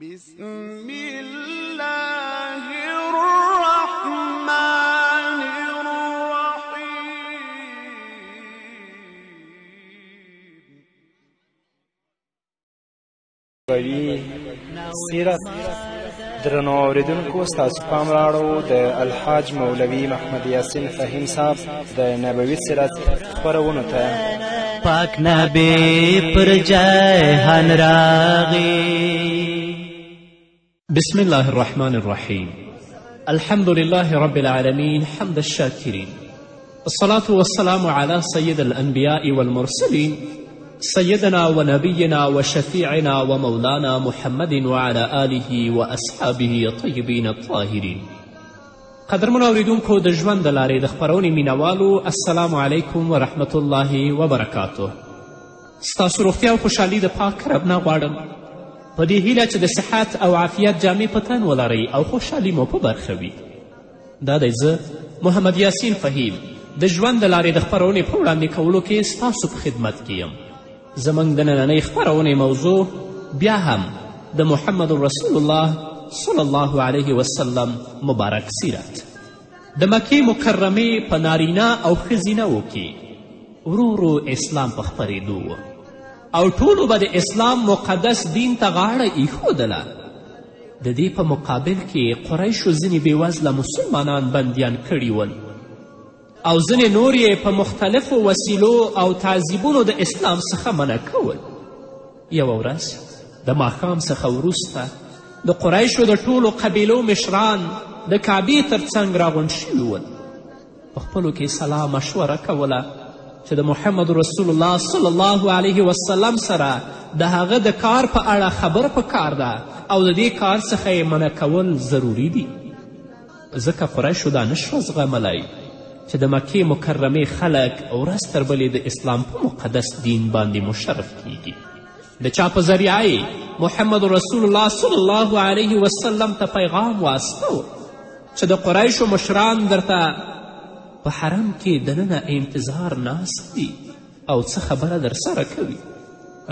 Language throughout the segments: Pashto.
بسم الله الرحمن الرحیم. سیرت درنو اوریدونکو ستاسو پام راوړو د الحاج مولوي محمد یاسين فهيم صاحب د نبوي سیرت خپرونو ته. پاک نبی پر جهان راغی. بسم الله الرحمن الرحيم. الحمد لله رب العالمين حمد الشاكرين، الصلاة والسلام على سيد الأنبياء والمرسلين سيدنا ونبينا وشفيعنا ومولانا محمد وعلى آله وأصحابه الطيبين الطاهرين. قدرمنو اوریدونکو د ژوند د لارې د خپرونې مینوالو، السلام علیکم ورحمت الله وبرکاته. ستاسو روغتیا او خوشحالي د پاک رب نه غواړم، په دې هیله چې د صحت او عافیت جامې په تن ولرئ او خوشحالي مو په برخه وي. دا دی زه محمد یاسين فهيم د ژوند د لارې د خپرونې په وړاندې کولو کې ستاسو په خدمت کې یم. زموږ د نننۍ خپرونې موضوع بیا هم د محمد رسول الله صلی الله علیه وسلم مبارک سیرت د مکې مکرمې په نارینه او ښځینهو کې ورو ورو اسلام په خپرېدو و او ټولو به د اسلام مقدس دین ته غاړه ایښودله. د دې په مقابل کې قریشو ځینې بېوزله مسلمانان بندیان کړي ول او ځینې نور یې په مختلفو وسیلو او تعذیبونو د اسلام څخه منع کول. یوه ورځ د ماښام څخه وروسته د قریشو د ټولو قبیلو مشران د کعبې تر څنګ راغونډ شوي ول. په خپلو کې سلا مشوره کوله چې د محمد رسول الله صلی الله علیه وسلم سره د هغه د کار په اړه خبره پکار ده او د دې کار څخه یې منع کول ضروري دي. ځکه قریشو دا نشوه زغملی چې د مکې مکرمې خلک ورځ تر بلې د اسلام په مقدس دین باندې مشرف کیږي. د چا په ذریعه محمد رسول الله صلی الله علیه وسلم ته پیغام واستو چې د قریشو مشران درته په حرم کې دننه انتظار ناست دي او څه خبره در سره کوي.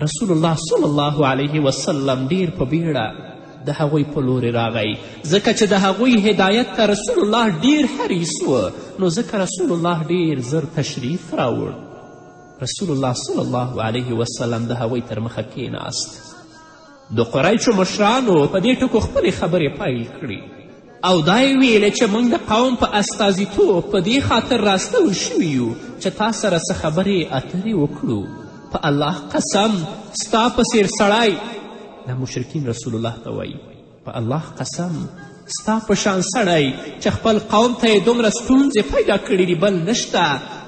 رسول الله صلی الله علیه وسلم ډیر په بیړه د هغوی په لورې راغی، ځکه چې د هغوی هدایت ته رسول الله ډیر حریص و، نو ځکه رسول الله ډیر زر تشریف راوړ. رسول الله صلی الله علیه وسلم د هغوی تر مخه کېناست. د قریشو مشرانو په دې ټکو خپلې خبرې پیل کړي او دا یې ویلې چې موږ د قوم په استازیتوب په دې خاطر راستول شوي یو چې تا سره څه خبرې اترې وکړو. په الله قسم ستا په څېر سړی، دا مشرکین رسول الله ته وایي، په الله قسم ستا په شان سړی چې خپل قوم ته یې دومره ستونزې پیدا کړي دي بل نشته.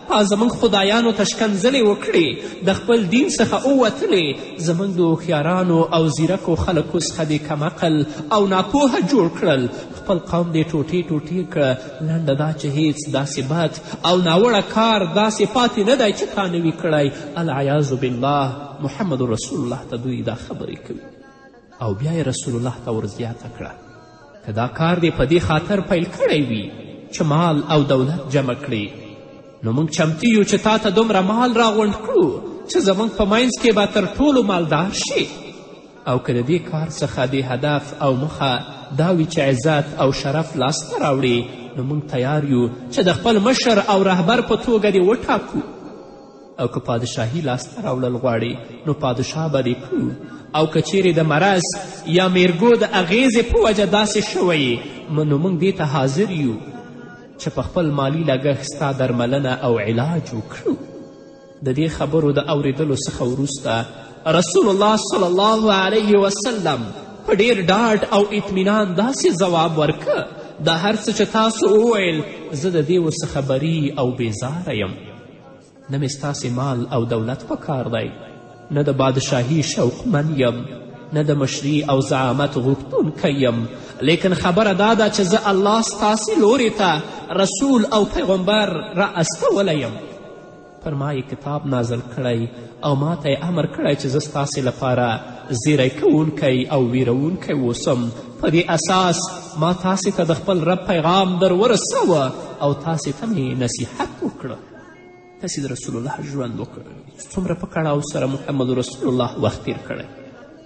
تا زموږ خدایانو ته شکنځلې وکړې، د خپل دین څخه ووتلې، زموږ د هوښیارانو او زیرکو خلکو څخه دې کمعقل او ناپوهه جوړ کړل، خپل قوم دې ټوټې ټوټې کړه. لنډه دا چې هیڅ داسې بد او ناوړه کار داسې پاتې نه دی چې تا نه وي کړی. العیاذ بالله. محمد رسول الله ته دوی دا خبرې کوي او بیا یې رسول الله ته ورزیاته کړه که دا کار دې په دې خاطر پیل کړی وي چې مال او دولت جمع کړي، نو موږ چمتو یو چې تا ته دومره مال راغونډ کړو چې زموږ په منځ کې به تر ټولو مالدار شي. او که د دې کار څخه د هدف او مخه دا وي چې عزت او شرف لاسته راوړي، نو موږ تیار یو چې د خپل مشر او رهبر په توګه دې وټاکو. او که پادشاهي لاسته راوړل غواړي نو پادشاه به دې کړو، او که چیرې د مرض یا میرګو د اغیزې په وجه داسې شوی نو موږ دې ته حاضر یو چې په خپل مالی لګښت ستا درملنه او علاج وکړو. د دې خبرو د اورېدلو څخه وروسته رسول الله صلی الله علیه وسلم په ډیر ډاډ او اطمینان داسې ځواب ورکه، دا هر څه چې تاسو وویل زه د دې څخه بری او بیزاره یم. نه مې ستاسې مال او دولت په کار دی، نه د بادشاهي شوقمن یم، نه د مشري او زعامت غوښتونکی یم، لیکن خبره دا ده چې زه الله ستاسې لورې ته رسول او پیغمبر را استولی یم. پر ما یې کتاب نازل کړی او ما ته یې امر کړی چې زه ستاسې لپاره زیری کوونکی او ویرونکی اوسم. په دې اساس ما تاسې ته د خپل رب پیغام در ورسوه او تاسې ته مې نصیحت وکړه. تاسې د رسول الله ژوند وکړئ، څومره په کړاو سره محمد رسول الله وخت تیر کړی.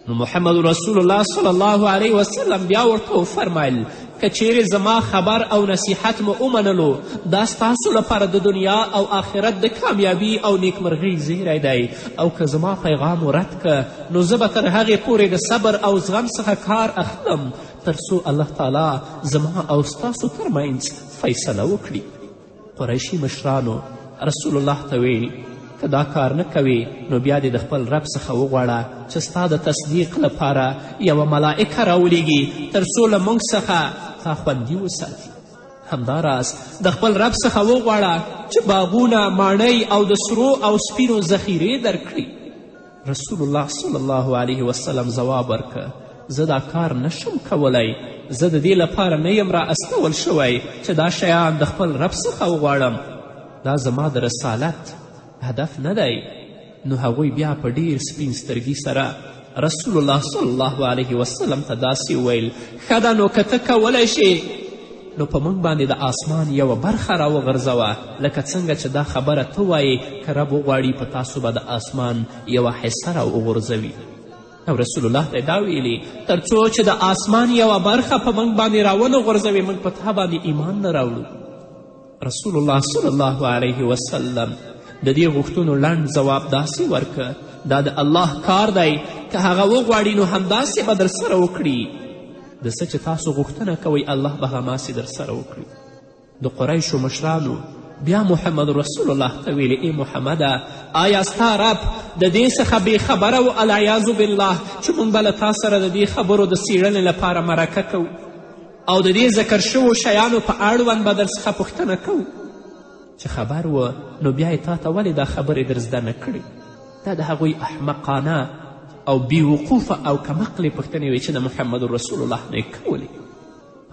نو محمد رسول الله صلی الله علیه وسلم بیا ورته وفرمیل که چیرې زما خبر او نصیحت مو ومنلو دا ستاسو لپاره د دنیا او آخرت د کامیابی او نیکمرغۍ زیری دی او که زما پیغام و رد که نو زه به تر هغې پورې د صبر او زغم څخه کار اخلم تر څو الله تعالی زما او ستاسو ترمنځ فیصله وکړي. قریشي مشرانو رسول الله ته ویل که دا کار نه کوې نو بیا دې د خپل رب څخه وغواړه چې ستا د تصدیق لپاره یوه ملائکه راولیږي تر څو له موږ څخه تا خوندي وساتي. همداراز د خپل رب څخه وغواړه چې باغونه ماڼۍ او د سرو او سپینو ذخیرې درکړي. رسول الله صلی الله علیه وسلم ځواب ورکه زه دا کار نشم کولی، زه د دې لپاره نه یم را استول شوی چې دا شیان د خپل رب څخه وغواړم، دا زما د رسالت هدف نه دی. نو هغوی بیا په ډیر سپین سترګي سره رسول الله صلی الله علیه وسلم ته داسې وویل ښه ده نو که ته کولی شې نو په موږ باندې د آسمان یوه برخه راوغورځوه لکه څنګه چې دا خبره ته وایې که رب وغواړي په تاسو به د آسمان یوه حصه راوغورځوي. او رسول الله ته دا ویلي تر څو چې د آسمان یوه برخه په موږ باندې راونه غورځوي موږ په تا باندې ایمان نه راوړو. رسول الله صلی الله علیه وسلم د دې غوښتنو لنډ ځواب داسې ورکه دا د الله کار دی که هغه وغواړي نو همداسې به در سره وکړي. د څه چې تاسو غوښتنه کوئ الله به هماسې در سره وکړي. د قریشو مشرانو بیا محمد رسول الله ته ویلې ای محمده آیا ستا رب د دې څخه بې خبره و العیاذ بالله چې موږ به له تا سره د دې خبرو د څیړنې لپاره مرکه کوو او د دې ذکر شوو شیانو په اړوند به در څخه پوښتنه کوو؟ چې خبر و نو بیا یې تا ته ولې دا خبرې در زده نه کړې؟ دا د هغوی احمقانه او بیوقوفه او کمقلې پوښتنې وې چې د محمد رسول الله نه یې کولې.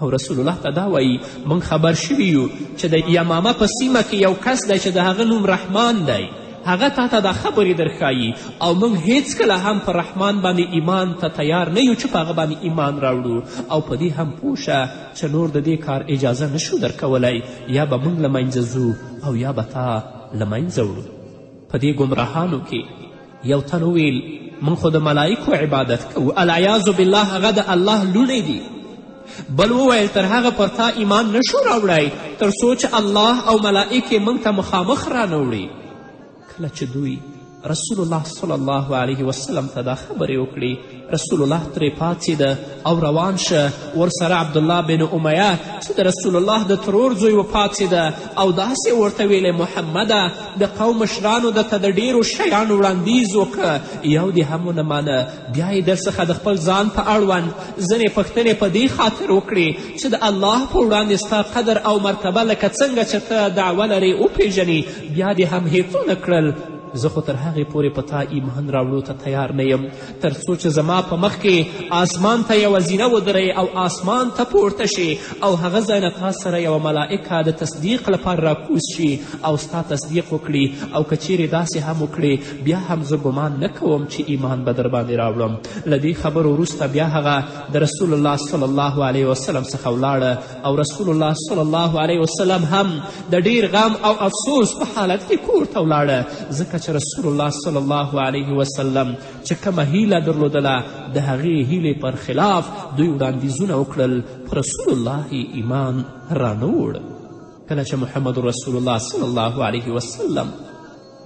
او رسول الله ته دا وایي موږ خبر شوي یو چې د یمامه په سیمه کې یو کس دی چې د هغه نوم رحمان دی، هغه تا ته دا خبرې درښایي او موږ هیڅکله هم په رحمان باندې ایمان ته تیار نه یو چې په هغه باندې ایمان راوړو او په دې هم پوه شه چې نور د دې کار اجازه نشو درکولی، یا به موږ له منځه ځو او یا به تا له منځه وړو. په دې ګمراهانو کې یو تن وویل موږ خو د ملایکو عبادت کوو، العیاذ بالله هغه د الله لوڼې دي. بل وویل تر هغه پر تا ایمان نشو راوړی تر څو چې الله او ملائکې موږ ته مخامخ رانه کله چې دوی رسول الله صلی الله علیه وسلم ته دا خبرې وکړي رسول الله ترې پاڅېده او روان شه. ورسره عبدالله بن امیه چې د رسول الله د ترور زوی وپاڅېده او داسې ورته ویلی محمده د قوم مشرانو درته د ډیرو شیانو وړاندیز وکړه یو دې هم ونه مانه، بیا یې در څخه د خپل ځان په اړوند ځینې پوښتنې په دې خاطر وکړي چې د الله په وړاندې ستا قدر او مرتبه لکه څنګه چې ته دعوه لرې وپېژنې، بیا دې هم هیڅ ونه کړل. زه خو تر هغې پورې په تا ایمان راوړو ته تیار نه یم تر څو چې زما په مخ کې آسمان ته یوه زینه ودرئ او آسمان ته پورته شي او هغه ځای نه تا سره یوه ملائکه د تصدیق لپاره راکوز شي او ستا تصدیق وکړي او که چیرې داسې هم وکړي بیا هم زه ګمان نه کوم چې ایمان به در باندې راوړم. له دې خبرو وروسته بیا هغه د رسول الله صلی الله علیه وسلم څخه ولاړه او رسول الله صلی الله علیه وسلم هم د ډیر غم او افسوس په حالت کې کور ته ولاړه ځکه چې رسول الله صلی الله علیه وسلم چې کومه هیله درلودله د هغې هیلې پر خلاف دوی وړاندیزونه وکړل په رسول الله ایمان رانه وړ. کله چې محمد رسول الله صلی الله علیه وسلم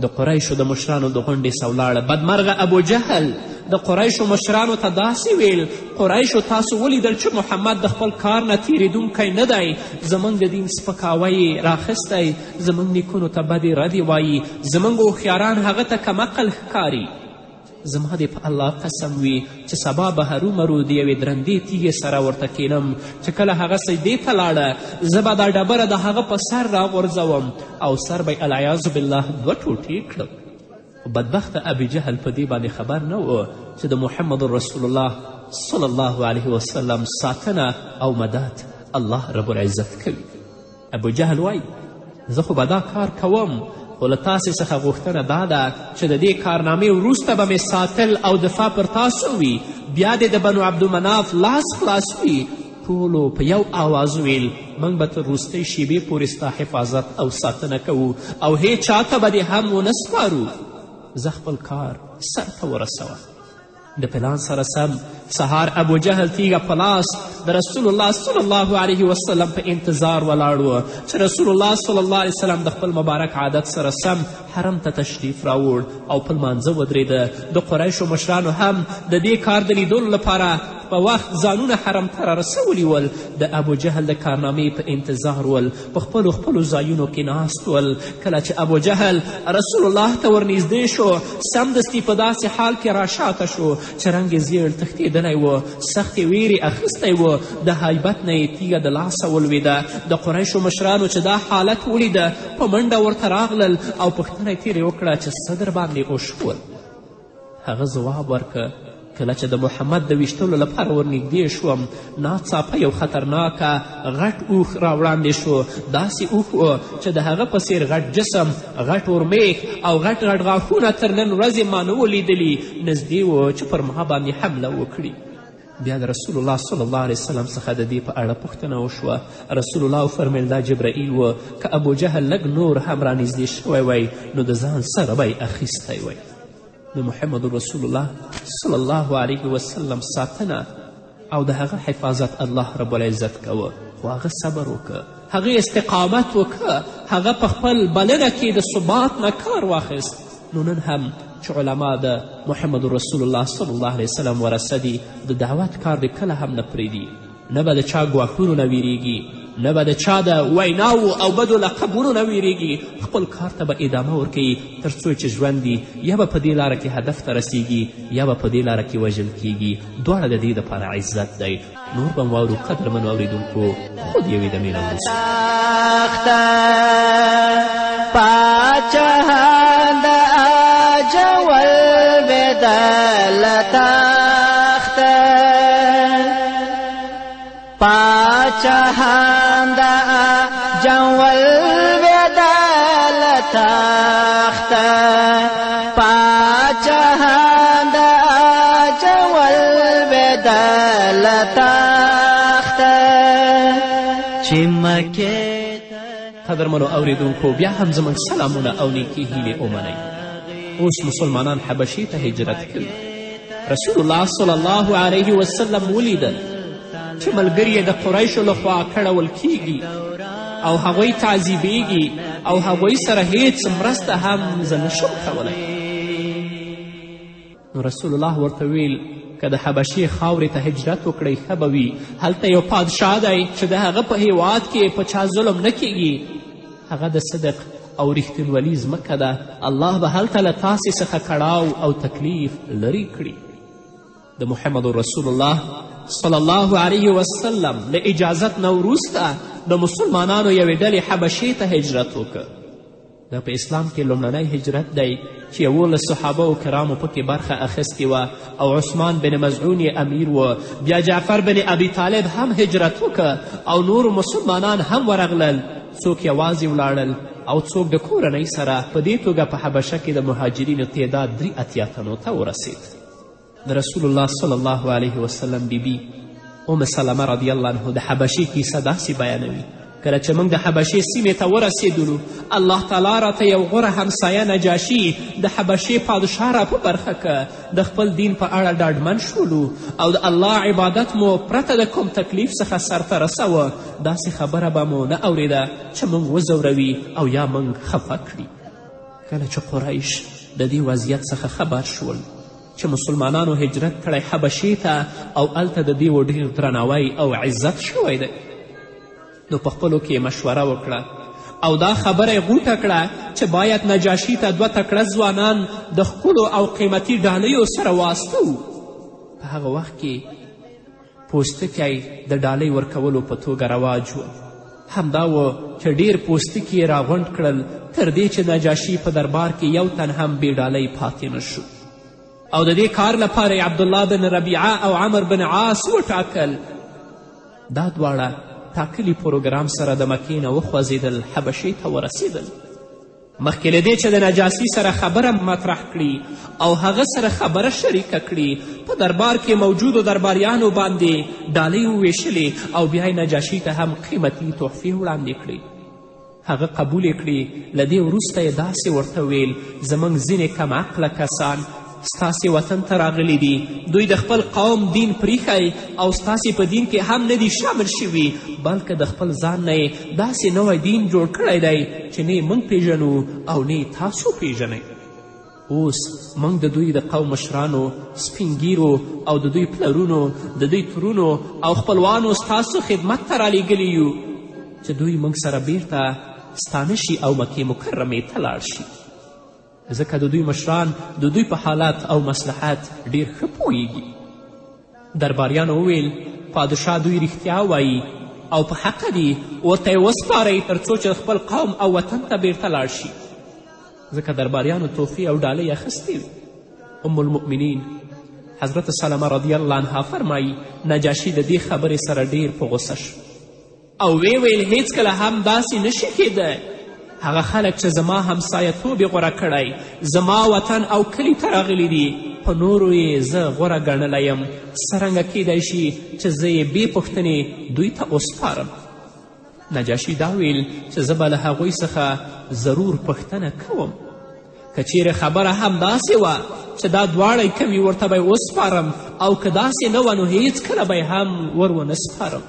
د قریشو د مشرانو د غونډې څخه ولاړه بدمرغه ابو جهل د قریشو مشرانو ته داسې ویل قریشو تاسو ولیدل چې محمد د خپل کار نه تیریدونکی نه دی، زموږ د دین سپکاوی یې راخیستی، زموږ نیکونو ته بدې ردې وایي، زموږ هوښیاران هغه ته کمعقل ښکاري. زما دې په الله قسم وي چې سبا به هرومرو د یوې درندې تیږې سره ورته کینم چې کله هغه سجدې ته لاړه زه به دا ډبره د هغه په سر راغورځوم او سر به العیاذ بالله دوه ټوټې کړم. بدبخته ابي جهل په دې باندې خبر نه و چې د محمد رسول الله صلی الله علیه وسلم ساتنه او مدد الله رب العزت کوي. ابو جهل وایي زه خو به دا کار کوم خو له تاسې څخه غوښتنه دا ده چې د دې کارنامې وروسته به مې ساتل او دفاع پر تاسو وي، بیا دې د بنو عبدالمناف لاس خلاص وي. ټولو په یو آواز ویل موږ به تر وروستۍ شیبې پورې ستا حفاظت او ساتنه کوو او هیچ چاته به دې هم ونه سپارو. زه خپل کار سرته ورسوه. د پلان سره سم سهار ابو جهل تیږه په لاس د رسول الله صلی الله علیه وسلم په انتظار ولاړ و چې رسول الله صلی الله علیه وسلم د خپل مبارک عادت سره سم حرم ته تشریف راوړ او په لمانځه ودرېده. د قریشو مشرانو هم د دې کار د لیدلو لپاره په وخت ځانونه حرم ته رارسولي ول. د ابو جهل د کارنامې په انتظار ول، په خپلو ځایونو کې ناست ول. کله چې ابو جهل رسول الله ته ورنږدې شو، سمدستي په داسې حال کې راشاته شو چې رنګ یې زیړ تښتېدلی و، سختې ویرې اخیستی و، د هیبت نه یې تیږه د لاسه ولوېده. د قریشو مشرانو چې دا حالت ولیده په منډه ورته راغلل او پوښتنه یې ترې وکړه چې څه در باندې وشول. هغه ځواب ورکه کله چې د محمد د ویشتلو لپاره ورنږدې شوم، ناڅاپه یو خطرناکه غټ اوښ راوړاندې شو. داسې اوښ و چې د هغه په څیر غټ جسم، غټ ورمیښ او غټ غاښونه تر نن ورځې ما نه و لیدلي. نږدې و چې پر ما باندې حمله وکړي. بیا د رسول الله صلی الله علیه وسلم څخه د دې په اړه پوښتنه وشوه. رسول الله وفرمیل دا جبرائیل و، که ابو جهل لږ نور هم رانږدې شوی وی نو د ځان سره به یې اخیستی وی. د محمد رسول الله صلی الله علیه وسلم ساتنه او د هغه حفاظت الله رب العزت کوه، خو هغه صبر وکړه، هغه استقامت وکړه، هغه په خپل بلنه کې د ثبات نه کار واخیست. نو نن هم چې علما د محمد رسول الله صلی الله علیه وسلم ورثه دي، د دعوت کار دې کله هم نه پرېږدي. نه به د چا ګواښونو نه ویریږي، نه به د چا د ویناو او بدو لقبونو نه ویریږي. خپل کار ته به ادامه ورکوي تر څو چې ژوند دي، یا به په دې لاره کې هدف ته رسیږي یا به په دې لاره کې وژل کیږي. دواړه د دې دپاره عزت دی. نور به واورو قدرمنو اوریدونکو، خود یوې دمې نه وروسته پاچاهان د اجول بدل تخته، پاچاهان د اجول بدل تخته، پاچاهان د اجول بدل تخته چې مکې. قدرمنو اوریدونکو، بیا هم زموږ سلامونه او نیکې هیلې ومنئ. اوس مسلمانان حبشې ته هجرت کوي. رسول الله صلی الله علیه وسلم ولیدل چې ملګري یې د قریشو لخوا کړول کیږي او هغوی تعذیبیږي او هغوی سره هیڅ مرسته هم زه نشم کولی. نو رسول الله ورته ویل که د حبشې خاورې ته هجرت وکړئ ښه به وي. هلته یو پادشاه دی چې د هغه په هیواد کې په چا ظلم نه کیږي. هغه د صدق او رښتینولي ځمکه ده. الله به هلته له تاسې څخه کړاو او تکلیف لرې کړي. د محمد رسول الله صلی الله علیه وسلم له اجازت نه وروسته د مسلمانانو یوې ډلې حبشې ته هجرت وکړ. دا په اسلام کې لومړنی هجرت دی چې 11 صحابه و کرامو پکې برخه اخیستې وه او عثمان بن مزعون یې امیر و. بیا جعفر بن ابي طالب هم هجرت وکړ او نور مسلمانان هم ورغلل. څوک یوازې ولاړل او څوک د کورنۍ سره. په دې توګه په حبشه کې د مهاجرینو تعداد 83 تنو ته ورسید. د رسول الله صلی الله علیه وسلم بیبي ام سلمه رضی الله عنه د حبشې کیسه داسې بیانوي. کله چې موږ د حبشې سیمې ته ورسېدلو، الله تعالی راته یو غوره همسایه نجاشي د حبشې پادشاه را په برخه که. د خپل دین په اړه ډاډمن شولو او د الله عبادت مو پرته د کوم تکلیف څخه سرته رسوه. داسې خبره به مو نه اورېده چې موږ وځوروي او یا موږ خفه کړي. کله چې قریش د دې وضعیت څخه خبر شول چې مسلمانانو هجرت کړی حبشې ته او هلته د دې ډېر درناوی او عزت شوی دی، نو په خپلو کې مشوره وکړه او دا خبره یې غوټه کړه چې باید نجاشي ته 2 تکړه ځوانان د ښکلو او قیمتي ډالیو سره واستو. په هغه وخت کې پوستکی د ډالۍ ورکولو په توګه رواج و. همدا و چې ډیر پوستکي یې راغونډ کړل تر دې چې نجاشي په دربار کې یو تن هم بې ډالۍ پاتې نه شو. او د دې کار لپاره یې عبدالله بن ربیعه او عمر بن عاص وټاکل. دا دواړه ټاکلي پروګرام سره د مکې نه وخوځېدل، حبشې ته ورسېدل. مخکې له دې چې د نجاشي سره خبره مطرح کړي او هغه سره خبره شریکه کړي، په دربار کې موجودو درباریانو باندې ډالۍ وویشلې او بیا یې نجاشي ته هم قیمتي تحفې وړاندې کړي. هغه قبول یې کړي. له دې وروسته یې داسې ورته ویل زموږ ځینې کم عقله کسان ستاسې وطن ته راغلی دي، دوی د خپل قوم دین پریښی او ستاسې په دین کې هم نه دي شامل شوي، بلکې د خپل ځان نه یې داسې نوی دین جوړ کړی دی چې نه موږ پیژنو او نه تاسو پیژنئ. اوس موږ د دوی د قوم مشرانو، سپینګیرو او د دوی پلرونو، د دوی ترونو او خپلوانو ستاسو خدمت ته رالیږلي یو چې دوی موږ سره بیرته ستانه شي او مکې مکرمې ته لاړ شي، ځکه د دوی مشران د دوی په حالت او مصلحت ډیر ښه پوهیږي. درباریانو وویل پادشاه دوی رښتیا وایي او په حقه دي، ورته یې وسپارئ تر څو چې خپل قوم او وطن ته بیرته لاړ شي، ځکه درباریانو توفې او ډالۍ اخیستې وي. ام المؤمنین حضرت سلمه رضی الله عنها فرمایي نجاشي د دې خبرې سره ډیر په غصه شو او ویل هیڅکله هم داسې نشي کیدی. هغه خلک چې زما همسایه‌توب یې غوره کړی، زما وطن او کلي ته راغلي دي، په نورو یې زه غوره ګڼلی یم، څرنګه کیدی شي چې زه یې بې پوښتنې دوی ته وسپارم. نجاشي دا ویل چې زه به له هغوی څخه ضرور پوښتنه کوم، که چیرې خبره هم داسې وه چې دا دواړه کوي ورته به یې وسپارم، او که داسې نه وه نو هیڅکله به یې هم ور ونه سپارم.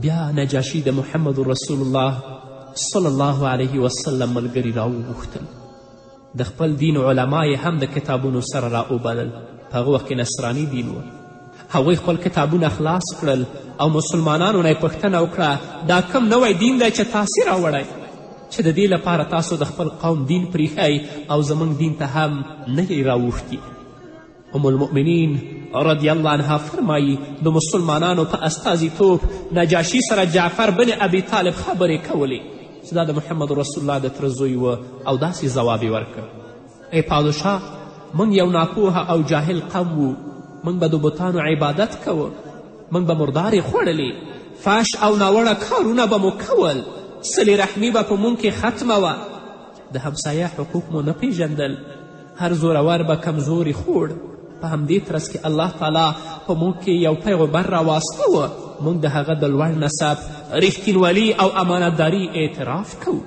بیا نجاشي د محمد رسول الله صلی الله علیه وسلم ملګري راوغوښتل. د خپل دین علما یې هم د کتابونو سره راوبلل. په هغه وخت کې نصراني دین و. هغوی خپل کتابونه خلاص کړل او مسلمانانو نه یې پوښتنه وکړه دا کوم نوی دین دی چې تاسې راوړی چې د دې لپاره تاسو د خپل قوم دین پریښی او زموږ دین ته هم نه یې راوښتي. ام المؤمنین رضی الله عنها فرمایي د مسلمانانو په استازیتوب نجاشي سره جعفر بن ابي طالب خبرې کولې چې دا د محمد رسول الله د تره زوی و او داسې ځواب یې ورکړ: ای پادشاه، موږ یو ناپوهه او جاهل قوم وو، موږ به د بتانو عبادت کوو، موږ به مردارې خوړلې، فاش او ناوړه کارونه به مو کول، صلې رحمي به په موږ کې ختمه وه، د همسایه حقوق مو نه پیژندل، هر زورور به کمزوري خوړ. په همدې ترڅ کې الله تعالی په موږ کې یو پیغمبر راواسته و، موږ د هغه د لوړ نسب، رښتینولي او امانتداري اعتراف کوو،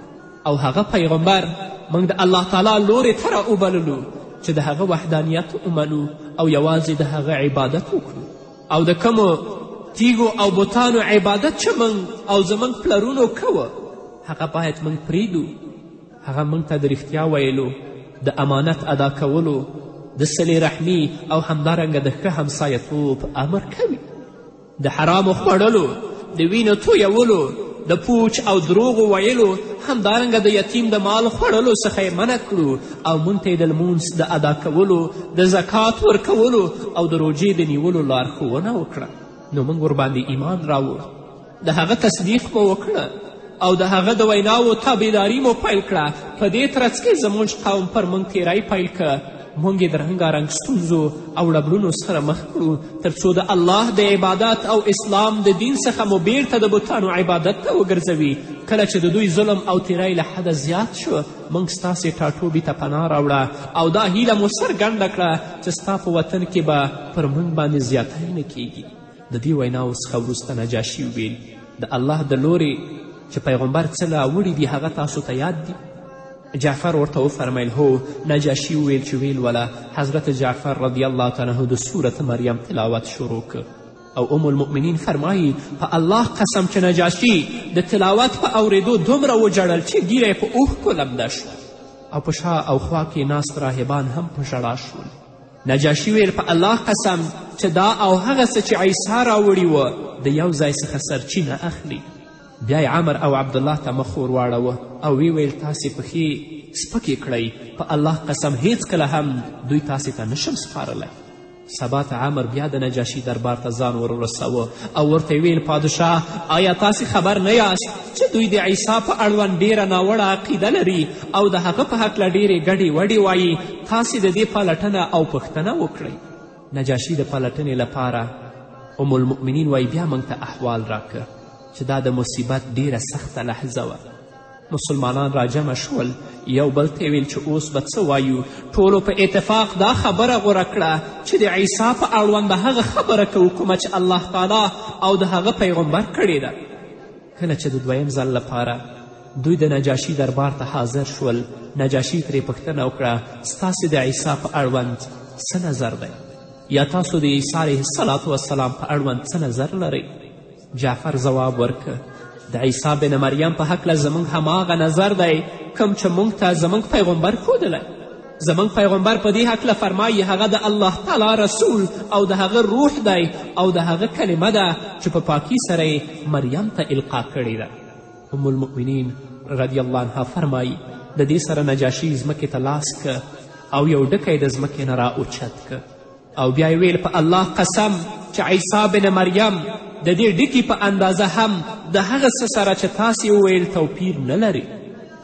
او هغه پیغمبر موږ د الله تعالی لورې ته راوبللو چې د هغه وحدانیت ومنو او یوازې د هغه عبادت وکړو، او د کومو تیږو او بوتانو عبادت چې موږ او زموږ پلرونو کوه هغه باید موږ پریږدو. هغه موږ ته د رښتیا ویلو، د امانت ادا کولو، د صلې رحمي او همدارنګه د ښه همسایه‌توب امر کوي. د حرامو خوړلو، د وینو تویولو، د پوچ او دروغو ویلو، همدارنګه د یتیم د مال خوړلو څخه یې منع کړو، او موږ ته یې د لمونځ د ادا کولو، د زکات ورکولو او د روژې د نیولو لارښوونه وکړه. نو موږ ورباندې ایمان راوړ، د هغه تصدیق مو وکړه او د هغه د ویناوو تابعداري مو پیل کړه. په دې ترڅ کې زموږ قوم پر موږ تیری پیل که، موږ یې د رنګارنګ ستونزو او ډبرونو سره مخ کړو تر څو د الله د عبادت او اسلام د دین څخه مو بیرته د بتانو عبادت ته وګرځوي. کله چې د دوی ظلم او تیری له حده زیات شو، موږ ستاسې ټاټوبي ته پناه راوړه او دا هیله مو څرګنده کړه چې ستا په وطن کې به پر موږ باندې زیاتی نه کیږي. د دې ویناو څخه وروسته نجاشي وویل د الله د لورې چې پیغمبر څه راوړي دي هغه تاسو ته یاد دي؟ جعفر ورته وفرمیل هو. نجاشي وویل چې ویل وله. حضرت جعفر رضی الله تعالی عنه د سورت مریم تلاوت شروع کړ او ام المؤمنین فرمایي په الله قسم چې نجاشي د تلاوت په اورېدو دومره وجړل چې ږیره یې په اوښکو لمده شوه او په شا او خوا کې ناست راهبان هم په ژړا شول. نجاشي ویل په الله قسم چې دا او هغه څه چې عیسی راوړي وه د یو ځای څخه سرچینه اخلي. بیا یې عمر او عبدالله ته مخ ور واړوه او ویل تاسې پښې سپکې کړئ، په الله قسم هیڅکله هم دوی تاسې ته نشم سپارلی. سبا ته عمر بیا د نجاشي دربار ته ځان ور ورسوه او ورته ویل پادشاه، آیا تاسې خبر نه یاست چې دوی د عیسی په اړوند ډیره ناوړه عقیده لري او د هغه په هکله ډیرې ګډې وډې وایي؟ تاسې د دې پلټنه او پوښتنه وکړئ. نجاشي د پلټنې لپاره ام المؤمنین وایي بیا موږ ته احوال راکړه چې دا د مصیبت ډیره سخته لحظه وه. مسلمانان راجمع شول، یو بل ته ویل چې اوس به څه وایو. ټولو په اتفاق دا خبره غوره کړه چې د عیسی په اړوند به هغه خبره کوو کومه چې الله تعالی او د هغه پیغمبر کړې ده. کله چې د دویم ځل لپاره دوی د نجاشي دربار ته حاضر شول. نجاشي ترې پوښتنه وکړه ستاسې د عیسی په اړوند څه نظر دی یا تاسو د عیسی علیه السلام په اړوند څه نظر لرئ؟ جعفر ځواب ورکه د عیسی بن مریم په هکله زموږ هماغه نظر دی کوم چې موږ ته زموږ پیغمبر ښودلی. زموږ پیغمبر په دې هکله فرمایي هغه د الله تعالی رسول او د هغه روح دی او د هغه کلمه ده چې په پاکي سره یې مریم ته القا کړې ده. ام المؤمنین رضی الله عنها فرمایي د دې سره نجاشي ځمکې ته لاس که او یو ډکی د ځمکې نه را اوچت که او بیا یې ویل په الله قسم چې عیسی بن مریم د دې ډکي په اندازه هم د هغه څه سره چې تاسې وویل توپیر نه لري.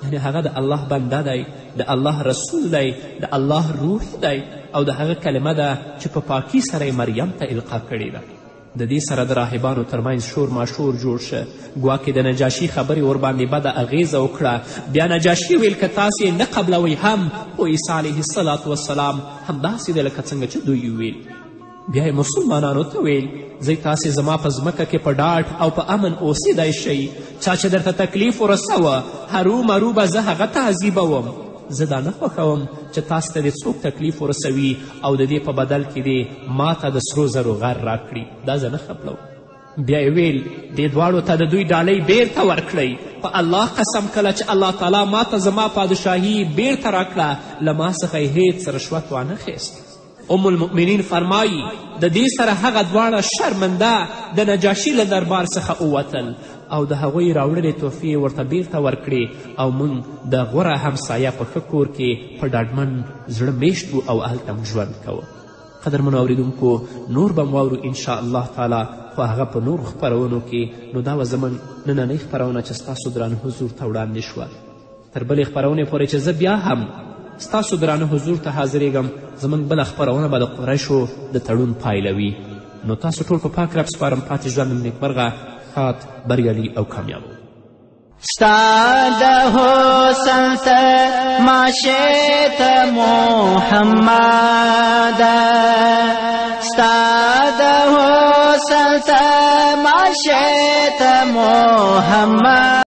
یعنې هغه د الله بنده دی، د الله رسول دی، د الله روح دی او د هغه کلمه ده چې په پاکي سره یې مریم ته القا کړې ده. د دې سره د راهبانو ترمنځ شور ماشور جوړ شه. ګواکې د نجاشي خبرې ورباندې بده اغیزه وکړه. بیا نجاشي ویل که تاسې نه قبلوئ هم خو عیسی علیه السلام همداسې دی لکه څنګه چې دوی ویل. بیا یې مسلمانانو ته ویل زی تاسې زما په ځمکه کې په ډاډ او په امن اوسېدی شئ. چا چې درته تکلیف ورسوه هرو مرو به زه هغه تعذیبوم. زه دا نه خوښوم چې تاسو ته دې څوک تکلیف ورسوي او د دې په بدل کې دې ما ته د سرو زرو غر راکړي. دا زه نه خپلوم. بیا یې ویل دې دواړو ته د دوی ډالۍ بیرته ورکړئ. په الله قسم کله چې الله تعالی ما ته زما پادشاهي بیرته راکړه له ما څخه یې هیڅ رشوت وانخیست. ام المؤمنین فرمایي د دې سره هغه دواړه شرمنده د نجاشي له دربار څخه ووتل او د هغوی راوړلې تحفې ورته بیرته ورکړې او موږ د غوره همسایه په ښه کور کې په ډاډمن زړه میشت وو او هلته ژوند کوه. قدرمنو اوریدونکو نور به واورو انشاءالله تعالی خو هغه په نورو خپرونو کې. نو دا وه زموږ نننۍ خپرونه چې ستاسو درانه حضور ته وړاندې شوه. تر بلې خپرونې پورې چې زه بیا هم ستاسو درانه حضور ته حاضرېږم زموږ بله خپرونه به د قریشو د تړون پایلوي. نو تاسو ټول په پاک رب سپارم. پاتې ژوند مو نیکمرغه، ښاد، بریالي او کامیاب. ستا د حسن تماشې ته محمد، ستا د حسن تماشې ته محمد.